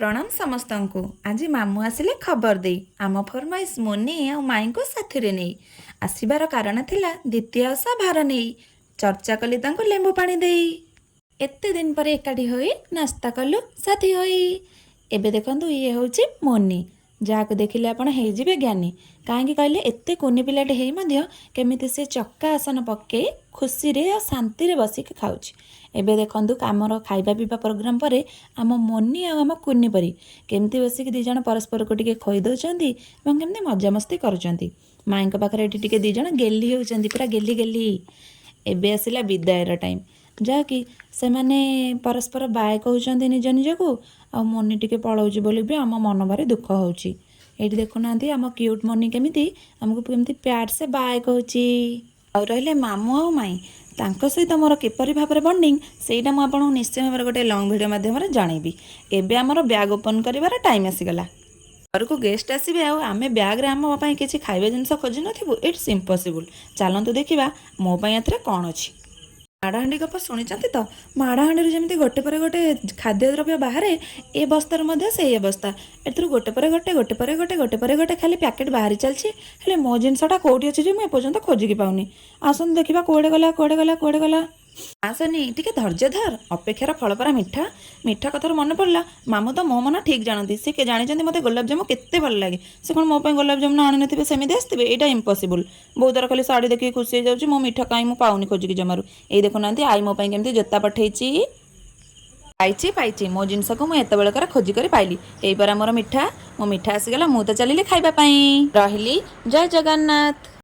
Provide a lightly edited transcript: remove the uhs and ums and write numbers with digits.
प्रणाम समस्त को। आज मामू आसिले खबर दे आम फरमाइश मोनी और माई को साथी नहीं आसबार कारण थिला द्वितीय ओषा भार नहीं चर्चा कली तांको लेंबू पानी दे एते दिन पर एकाठी होई नास्ता कलु साथी होई। एबे देखंतु ये होची मोनी जहाँ देखिले आपण हेजिबे ज्ञानी कहीं कहले एते कुनी पिलाटे हेई मध्य केमिति से चक्का आसन पके खुशी रे और शांति रे बसिक खाउची। एबे देखंतु आमर खाइबा पीवा प्रोग्राम परे आम मोनी और आम कुनी परी केमती बसिक दी जण परस्पर को टिके खोई दउचंती एवं केमती मजामस्ती करूचंती। माई को पाखरे एठी टिके दी जण गेली होउचंती पूरा गेली गेली। एबे आसिला विदायर टाइम जहाँकि से माने परस्पर बाय कहउचंती निज निजको आ मोनी टिके पलाउची बोली भी आम मन भारी दुख होउची। एठी देखुना आम क्यूट मोनी केमिति आमको केमती प्यार से बाय कहउची। और रहिले मामू और माई तांको सहित मोर किपरि भाव में बॉन्डिंग सेटा मुझे आपको निश्चय भाव गोटे लंग वीडियो माध्यम जनइबी। एबे आमर बैग ओपन कर टाइम आसीगला घर को गेस्ट आसबे आमे ब्याग्रे आम किसी खाଇବା जिनस खोजी नथिबु इट्स इम्पॉसिबल। चलतु देखा मो एथरे कौन अच्छी। माड़हांडी गप शुणी तो माड़हांडी जमी गोटे पर गोटे खाद्य द्रव्य बाहर ए बस्तार से बस्ता एथर गोटे पर गोटे गोटे पर गोटे गोटे पर गोटे खाली पैकेट बाहरी चलती हेले मो जिनसटा कौटी अच्छी मुझे एपर्तंत खोजिकी पाऊनी। आसन देखा कौड़े गला कौड़े गला कौड़े गला आसनी टिके धैर्य धर अपेक्षार फल परा मिठा मिठा कथार मन पड़ा। मामू तो मो मन ठीक जानती सी के जानी मत गोलापजामु केते भल लगे से कौन मो गोलापजामुन आनी थे सेमती आसते यहाँ इम्पॉसिबल। बहुत थर खाली शाढ़ी देखिए खुशी हो जाऊँ मो मिठा कहीं मुझे पाऊनी खोजिकी जमारू। ये देखुना आई मो केमती जोता पठेची पाइची पाइची मो जिनस को मुझे बेलकर खोजिक पाइली यही पर मोर मिठा मो मिठा आसीगला मु तो चलिए खाइबा रही। जय जगन्नाथ।